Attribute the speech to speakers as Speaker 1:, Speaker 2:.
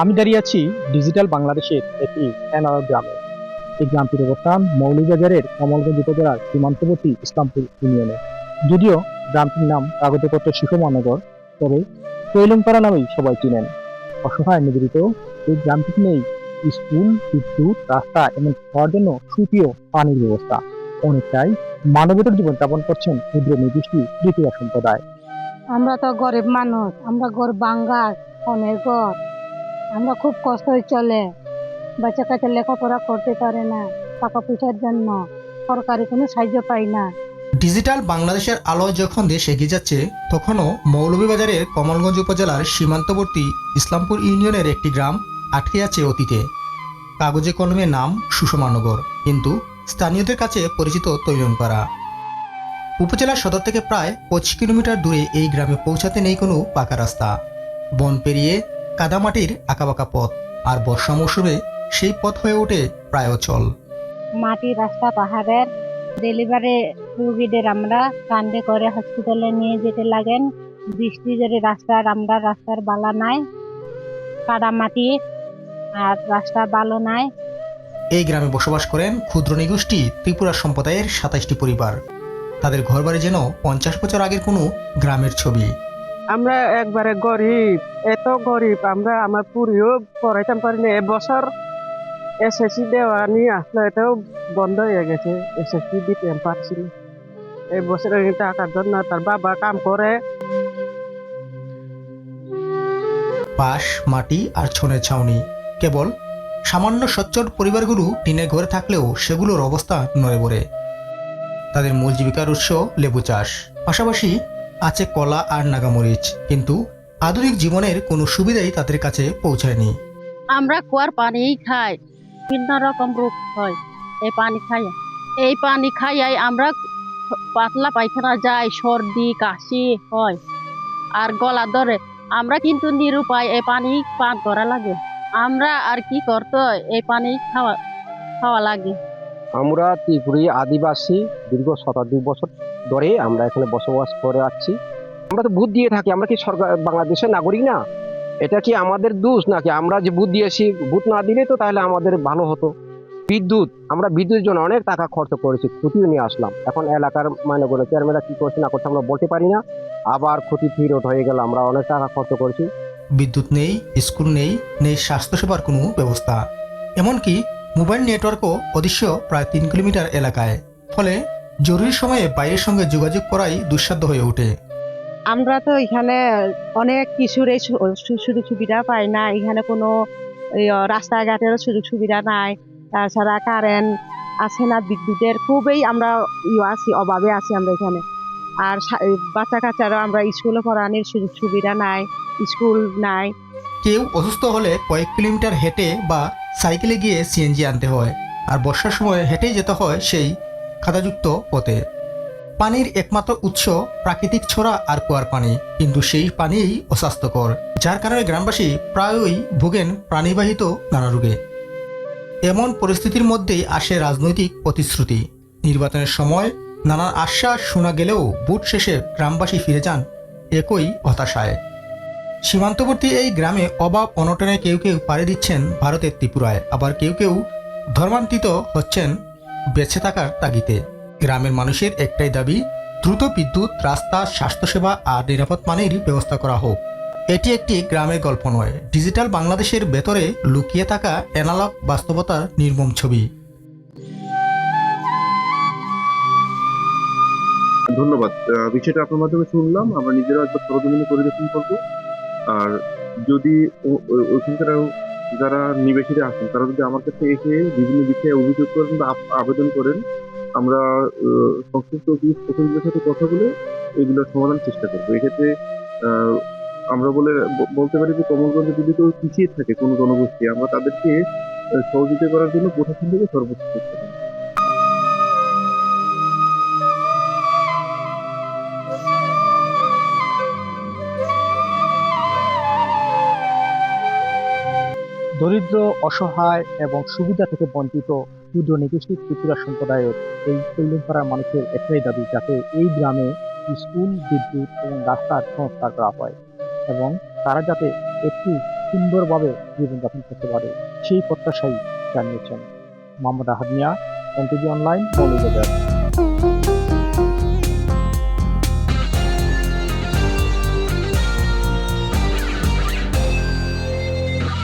Speaker 1: আমি দাঁড়িয়ে আছি ডিজিটাল বাংলাদেশের একটি অ্যানালগ গ্রামে। এই গ্রামটির অবস্থান মৌলভীবাজারের কমলগঞ্জ উপজেলার সীমান্তবর্তী ইসলামপুর ইউনিয়নে। যদিও গ্রামটির নাম কাগজপত্রে শিশুমহানগর, তবে তৈলংপাড়া নামেই সবাই চিনেন। অসহায় নিবেদিত এই গ্রামটিতে নেই স্কুল, বিদ্যুৎ, রাস্তা এবং খাওয়ার জন্য সুপেয় পানির ব্যবস্থা। অনেকটাই মানবেতর জীবন যাপন করছেন ক্ষুদ্র নির্দিষ্টি তৃতীয় সম্প্রদায়।
Speaker 2: আমরা তো গরিব মানুষ, আমরা ঘর বাঙ্গার ফোনের ঘর। আমরা খুব কষ্টই চলে, বাচ্চা কাচ্চা লেখাপড়া করতে পারে না, টাকা পয়সার জন্য সরকারি কোনো সাহায্য পাই না।
Speaker 3: ডিজিটাল বাংলাদেশের আলোয় যখন দেশ এগিয়ে যাচ্ছে, তখনও মৌলভীবাজারের কমলগঞ্জ উপজেলার সীমান্তবর্তী ইসলামপুর ইউনিয়নের একটি গ্রাম আটকে আছে অতীতে। কাগজে কলমে নাম সুষমানগর, কিন্তু স্থানীয়দের কাছে পরিচিত তৈলংপাড়া। উপজেলা সদর থেকে প্রায় 25 কিলোমিটার দূরে এই গ্রামে পৌঁছাতে নেই কোনো পাকা রাস্তা। বন পেরিয়ে কাদামাটির আঁকাবাঁকা পথ, আর বর্ষা মৌসুমে সেই পথ হয়ে ওঠে প্রায় অচল।
Speaker 2: মাটির রাস্তা, পাহাড়ের ডেলিভারি রুগীদের আমরা কান্দে করে হসপিটালে নিয়ে যেতে লাগেন। বৃষ্টি যদি রাস্তার বালা নাই, কাদা মাটি আর রাস্তা ভালো নাই।
Speaker 3: এই গ্রামে বসবাস করেন ক্ষুদ্র নিগোষ্ঠী ত্রিপুরা সম্প্রদায়ের 27টি পরিবার। তাদের ঘরবাড়ি যেন 50 বছর আগের কোনো গ্রামের ছবি।
Speaker 4: আমরা একবারে গরিব, এত গরিব আমরা আমার পুরিও পড়াইতে পারিনি। এবছর এসএসসি দেওয়া নিয়ে আসলো, এটাও বন্ধ হয়ে গেছে। এসএসসি দিতে পারছি না এই বছর টাকার জন্য। তার বাবা কাম করে।
Speaker 3: বাঁশ, মাটি আর ছনের ছাউনি। কেবল সামান্য সচ্চর পরিবারগুলো টিনের ঘরে থাকলেও সেগুলোর অবস্থা নড়ে। তাদের মূল জীবিকার উৎস লেবু চাষ, পাশাপাশি আছে কলা আর নাগামরিচ। কিন্তু আধুনিক জীবনের কোনো সুবিধাই তাদের কাছে পৌঁছায়নি।
Speaker 5: আমরা কুয়ার পানি খাই, বিভিন্ন রকম রোগ হয় এই পানি খাইয়াই আমরা পাতলা পায়খানা যায়, সর্দি কাশি হয় আর গলা ধরে। আমরা কিন্তু নিরুপায় এই পানি পান করা লাগে। আমরা আর কি করতে হয়, এই পানি খাওয়া লাগে।
Speaker 6: আমরা ত্রিপুরী আদিবাসী, দীর্ঘ শতাব্দী বছর ধরে আমরা এখানে বসবাস করে আসছি। আমরা তো ভোট দিয়ে থাকি, আমরা কি সরকার বাংলাদেশের নাগরিক না? এটা কি আমাদের দোষ নাকি? আমরা যে ভোট দিয়েছি, ভোট না দিলে তো তাহলে আমাদের ভালো হতো। বিদ্যুৎ, আমরা বিদ্যুতের জন্য অনেক টাকা খরচ করেছি, ক্ষতিও নিয়ে আসলাম। এখন এলাকার মাইনগরের চেয়ারম্যানরা কি করছে না করছে আমরা বলতে পারি না। আবার ক্ষতি ফিরত হয়ে গেল, আমরা অনেক টাকা খরচ করেছি।
Speaker 3: বিদ্যুৎ নেই, স্কুল নেই স্বাস্থ্যসেবার কোনো ব্যবস্থা। এমনকি মোবাইল নেটওয়ার্কও অদৃশ্য প্রায় 3 কিলোমিটার এলাকায়। ফলে জরুরি সময়ে বাইরের সঙ্গে যোগাযোগ করাই দুঃসাধ্য হয়ে ওঠে।
Speaker 4: আমরা তো এখানে অনেক কিছুর সুযোগ সুবিধা পাই না। এখানে কোনো রাস্তাঘাটের সুযোগ সুবিধা নাই। তাছাড়া কারেন্ট আছে না, বিদ্যুতের খুবই আমরা অভাবে আছি আমরা এখানে। আর বাচ্চা কাচ্চারা আমরা স্কুলে পড়ানোর সুযোগ সুবিধা নাই, স্কুল নাই।
Speaker 3: কেউ অসুস্থ হলে কয়েক কিলোমিটার হেঁটে বা সাইকেলে গিয়ে সিএনজি আনতে হয়, আর বর্ষার সময় হেঁটেই যেতে হয় সেই কাদাযুক্ত পথে। পানির একমাত্র উৎস প্রাকৃতিক ছড়া আর কুয়ার পানি, কিন্তু সেই পানিই অস্বাস্থ্যকর, যার কারণে গ্রামবাসী প্রায়ই ভোগেন প্রাণীবাহিত নানা রোগে। এমন পরিস্থিতির মধ্যেই আসে রাজনৈতিক প্রতিশ্রুতি। নির্বাচনের সময় নানান আশ্বাস শোনা গেলেও ভোট শেষে গ্রামবাসী ফিরে যান একই হতাশায়। সীমান্তবর্তী এই গ্রামে অভাব অনটনে কেউ পাড়ি দিচ্ছেন ভারতের ত্রিপুরায়, আবার কেউ ধর্মান্তরিত হচ্ছেন বেঁচে থাকার তাগিদে। গ্রামের মানুষের একটাই দাবি, দ্রুত বিদ্যুৎ, রাস্তা, স্বাস্থ্যসেবা আর নিরাপদ পানির ব্যবস্থা করা হোক। এটি একটি গ্রামের গল্প নয়, ডিজিটাল বাংলাদেশের ভেতরে লুকিয়ে থাকা অ্যানালগ বাস্তবতার নির্মম ছবি।
Speaker 7: ধন্যবাদ। বিষয়টা আপনার মাধ্যমে শুনলাম, আমরা নিজেরা একবার সরজমিনে পরিদর্শন করবো। আর যদি ওইখানকার যারা নিবেশিরা আছেন তারা যদি আমার কাছে এসে বিভিন্ন বিষয়ে অভিযোগ করেন বা আবেদন করেন, আমরা সংশ্লিষ্ট অফিসগুলোর সাথে কথা বলে এগুলোর সমাধান চেষ্টা করবো। এক্ষেত্রে আমরা বলতে পারি যে কমলগঞ্জে যদি কেউ পিছিয়ে থাকে কোনো জনগোষ্ঠী, আমরা তাদেরকে সহযোগিতা করার জন্য প্রশাসন থেকে সর্বোচ্চ চেষ্টা করবো।
Speaker 1: দরিদ্র, অসহায় এবং সুবিধা থেকে বঞ্চিত ক্ষুদ্র নিগোষ্ঠী ত্রিপুরা সম্প্রদায়ের এই তৈলংপাড়ার মানুষের একটাই দাবি, যাতে এই গ্রামে স্কুল, বিদ্যুৎ এবং রাস্তার সংস্কার করা হয় এবং তারা যাতে একটি সুন্দরভাবে জীবনযাপন করতে পারে সেই প্রত্যাশাই জানিয়েছেন। মোহাম্মদ আহাদ মিয়া, এনটিভি অনলাইন, মৌলভীবাজার।